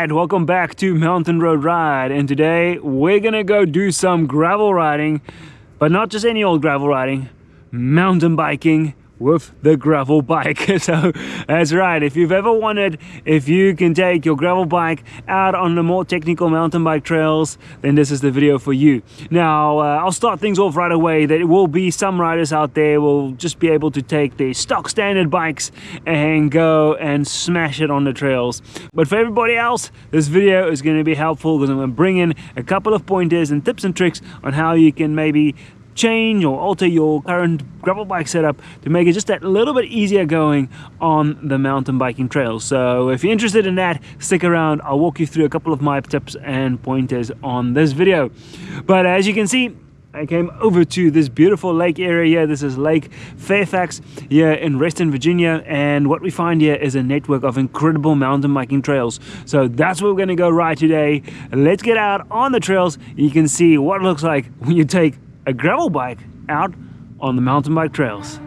Alright, welcome back to Mountain Road Ride, and today we're gonna go do some gravel riding, but not just any old gravel riding, mountain biking with the gravel bike. So that's right, if you've ever wondered if you can take your gravel bike out on the more technical mountain bike trails, then this is the video for you. Now I'll start things off right away. There will be some riders out there will just be able to take their stock standard bikes and go and smash it on the trails, but for everybody else this video is going to be helpful because I'm going to bring in a couple of pointers and tips and tricks on how you can maybe change or alter your current gravel bike setup to make it just that little bit easier going on the mountain biking trails. So if you're interested in that, stick around. I'll walk you through a couple of my tips and pointers on this video. But as you can see, I came over to this beautiful lake area here. This is Lake Fairfax here in Western Virginia, and what we find here is a network of incredible mountain biking trails. So that's where we're going to go ride today. Let's get out on the trails. You can see what it looks like when you take a gravel bike out on the mountain bike trails.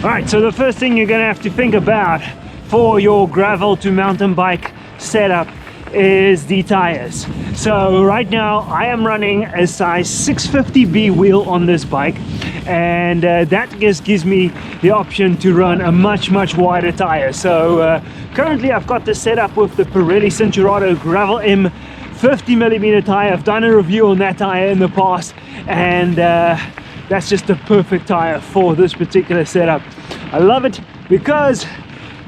Alright, so the first thing you're going to have to think about for your gravel to mountain bike setup is the tires. So right now I am running a size 650B wheel on this bike, and that just gives me the option to run a much wider tire. So currently I've got this set up with the Pirelli Cinturato Gravel M 50mm tire. I've done a review on that tire in the past, and that's just the perfect tire for this particular setup. I love it because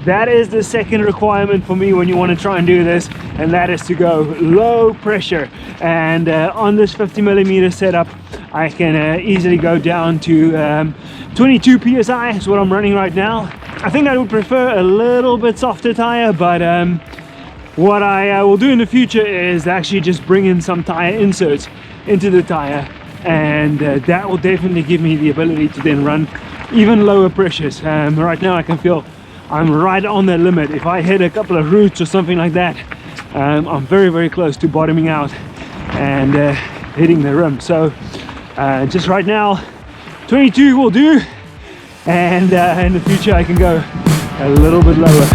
that is the second requirement for me when you want to try and do this, and that is to go low pressure. And on this 50mm setup I can easily go down to 22 psi is what I'm running right now. I think I would prefer a little bit softer tire, but what I will do in the future is actually just bring in some tire inserts into the tire, and that will definitely give me the ability to then run even lower pressures. Right now I can feel I'm right on the limit. If I hit a couple of roots or something like that, I'm very close to bottoming out and hitting the rim. So just right now 22 will do, and in the future I can go a little bit lower.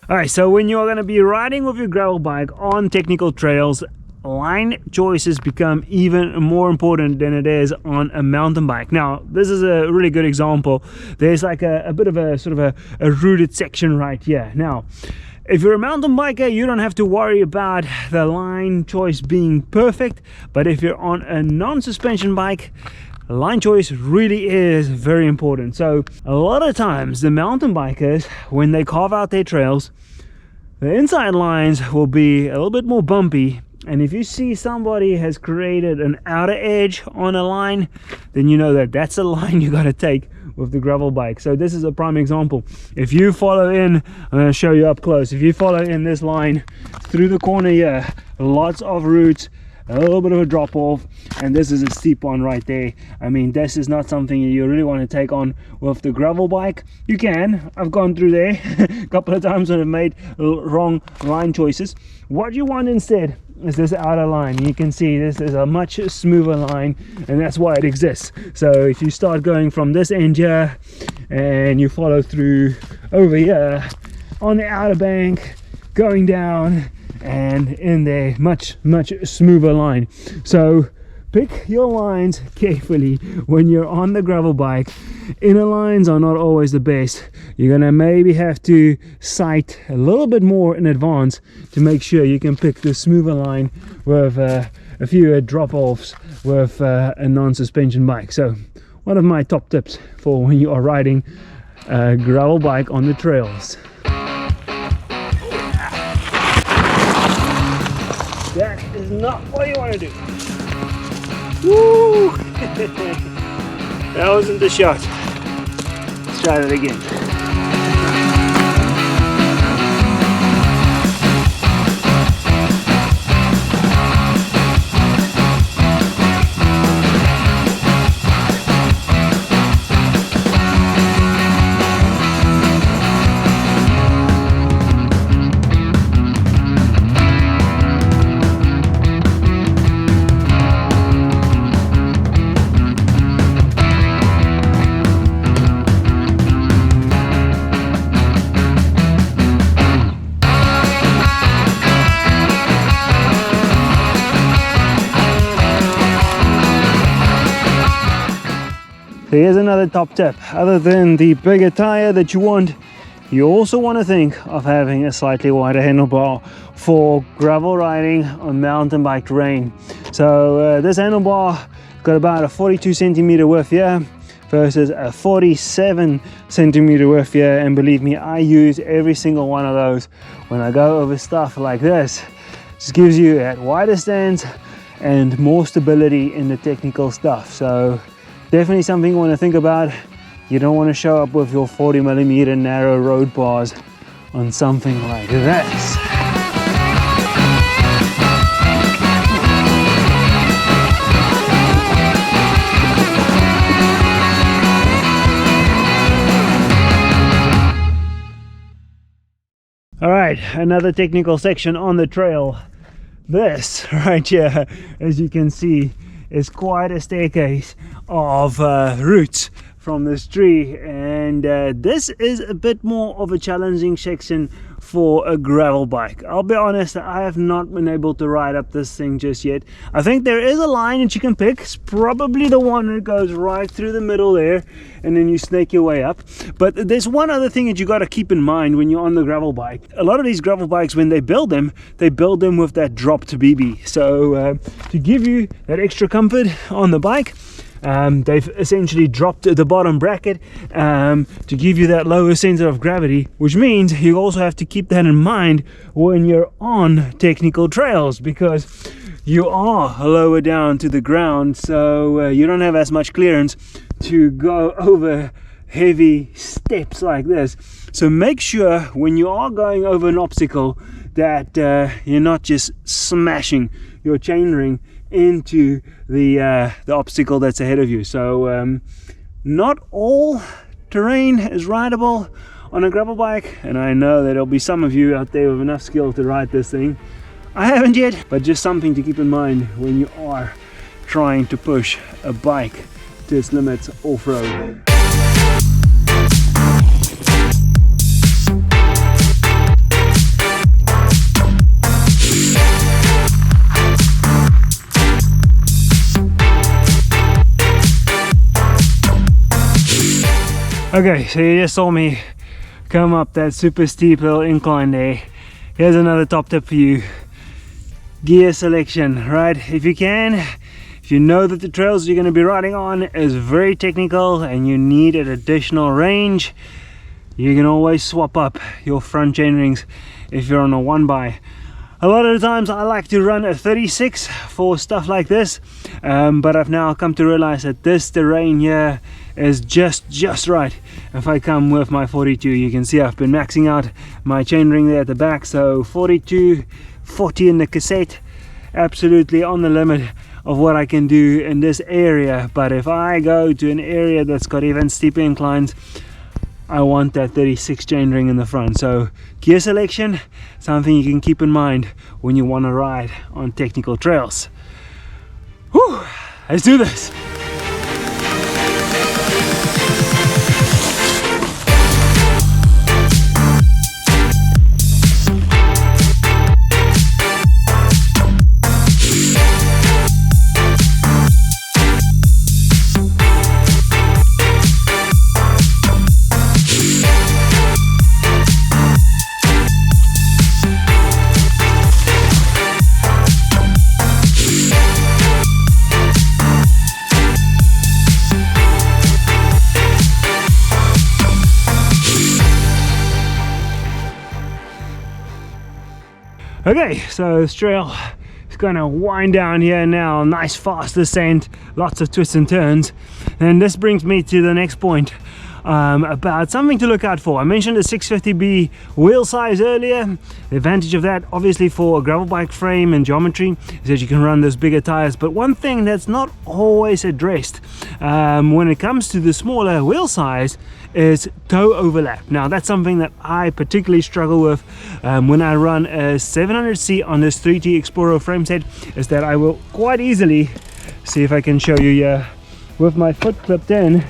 Alright, so when you're going to be riding with your gravel bike on technical trails, line choices become even more important than it is on a mountain bike. Now, this is a really good example. There's like a bit of a sort of a rooted section right here. Now, if you're a mountain biker, you don't have to worry about the line choice being perfect, but if you're on a non-suspension bike, line choice really is very important. So a lot of times the mountain bikers, when they carve out their trails, the inside lines will be a little bit more bumpy, and if you see somebody has created an outer edge on a line, then you know that that's the line you got to take with the gravel bike. So this is a prime example. If you follow in, I'm going to show you up close, if you follow in this line through the corner here, lots of roots, a little bit of a drop off, and this is a steep one right there. I mean, this is not something you really want to take on with the gravel bike. You can, I've gone through there a couple of times when I've made wrong line choices. What you want instead is this outer line. You can see this is a much smoother line, and that's why it exists. So if you start going from this end here and you follow through over here on the outer bank, going down and in there, much smoother line. So pick your lines carefully when you're on the gravel bike. Inner lines are not always the best. You're gonna maybe have to sight a little bit more in advance to make sure you can pick the smoother line with a few drop-offs with a non-suspension bike. So one of my top tips for when you are riding a gravel bike on the trails. That is not what you want to do. Woo! That wasn't the shot. Let's try that again. So here's another top tip. Other than the bigger tire that you want, you also want to think of having a slightly wider handlebar for gravel riding on mountain bike terrain. So this handlebar got about a 42 centimeter width here versus a 47 centimeter width here, and believe me, I use every single one of those when I go over stuff like this. Just gives you that wider stance and more stability in the technical stuff. So definitely something you want to think about. You don't want to show up with your 40mm narrow road bars on something like this. All right, another technical section on the trail. This right here, as you can see, is quite a staircase of roots from this tree, and this is a bit more of a challenging section for a gravel bike. I'll be honest, I have not been able to ride up this thing just yet. I think there is a line that you can pick. It's probably the one that goes right through the middle there, and then you snake your way up. But there's one other thing that you got to keep in mind when you're on the gravel bike. A lot of these gravel bikes, when they build them with that dropped BB. So to give you that extra comfort on the bike, they've essentially dropped the bottom bracket to give you that lower center of gravity, which means you also have to keep that in mind when you're on technical trails, because you are lower down to the ground, so you don't have as much clearance to go over heavy steps like this. So make sure when you are going over an obstacle that you're not just smashing your chainring into the obstacle that's ahead of you. So not all terrain is rideable on a gravel bike, and I know that there'll be some of you out there with enough skill to ride this thing. I haven't yet, but just something to keep in mind when you are trying to push a bike to its limits off-road. Okay, so you just saw me come up that super steep little incline there. Here's another top tip for you. Gear selection, right? If you know that the trails you're going to be riding on is very technical and you need an additional range, you can always swap up your front chain rings if you're on a 1x. A lot of the times I like to run a 36 for stuff like this, but I've now come to realize that this terrain here is just right. If I come with my 42, you can see I've been maxing out my chainring there at the back, so 42, 40 in the cassette, absolutely on the limit of what I can do in this area. But if I go to an area that's got even steeper inclines, I want that 36 chainring in the front. So gear selection, something you can keep in mind when you want to ride on technical trails. Whew, let's do this. Okay, so this trail is going to wind down here now, nice fast descent, lots of twists and turns, and this brings me to the next point about something to look out for. I mentioned the 650B wheel size earlier. The advantage of that, obviously, for a gravel bike frame and geometry is that you can run those bigger tires, but one thing that's not always addressed when it comes to the smaller wheel size is toe overlap. Now that's something that I particularly struggle with when I run a 700C on this 3T Explorer frame set, is that I will quite easily, see if I can show you here, with my foot clipped in,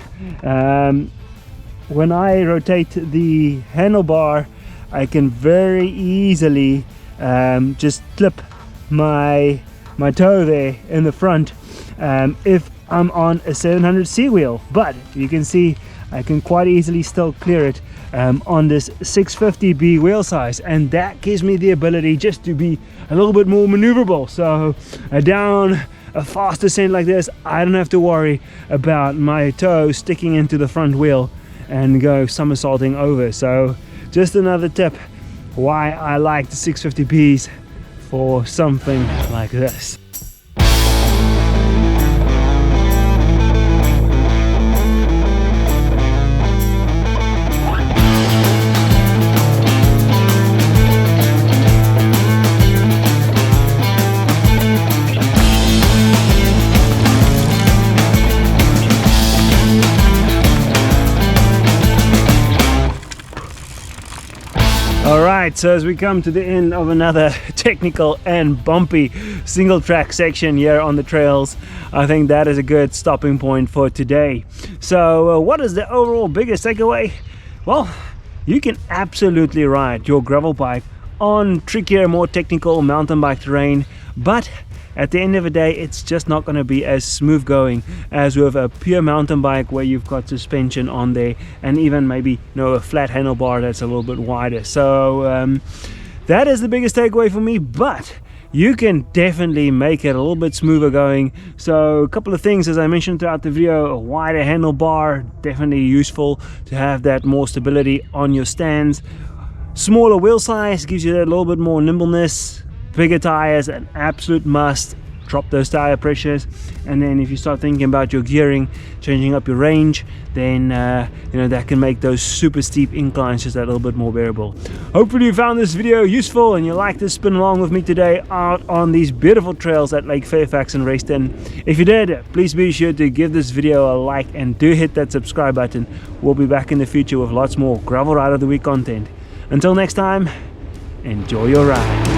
when I rotate the handlebar, I can very easily just clip my toe there in the front if I'm on a 700C wheel, but you can see I can quite easily still clear it on this 650B wheel size, and that gives me the ability just to be a little bit more maneuverable. So down a fast descent like this, I don't have to worry about my toe sticking into the front wheel and go somersaulting over. So just another tip why I like the 650Bs for something like this. Alright, so as we come to the end of another technical and bumpy single track section here on the trails, I think that is a good stopping point for today. So what is the overall biggest takeaway? Well, you can absolutely ride your gravel bike on trickier, more technical mountain bike terrain, but at the end of the day, it's just not going to be as smooth going as with a pure mountain bike where you've got suspension on there and even maybe a flat handlebar that's a little bit wider. So that is the biggest takeaway for me, but you can definitely make it a little bit smoother going. So a couple of things, as I mentioned throughout the video: a wider handlebar, definitely useful to have that more stability on your stands. Smaller wheel size gives you that little bit more nimbleness. Bigger tires, an absolute must. Drop those tire pressures, and then if you start thinking about your gearing, changing up your range, then that can make those super steep inclines just a little bit more bearable. Hopefully you found this video useful and you like to spin along with me today out on these beautiful trails at Lake Fairfax and Raceton. If you did, please be sure to give this video a like and do hit that subscribe button. We'll be back in the future with lots more Gravel Ride of the Week content. Until next time, enjoy your ride.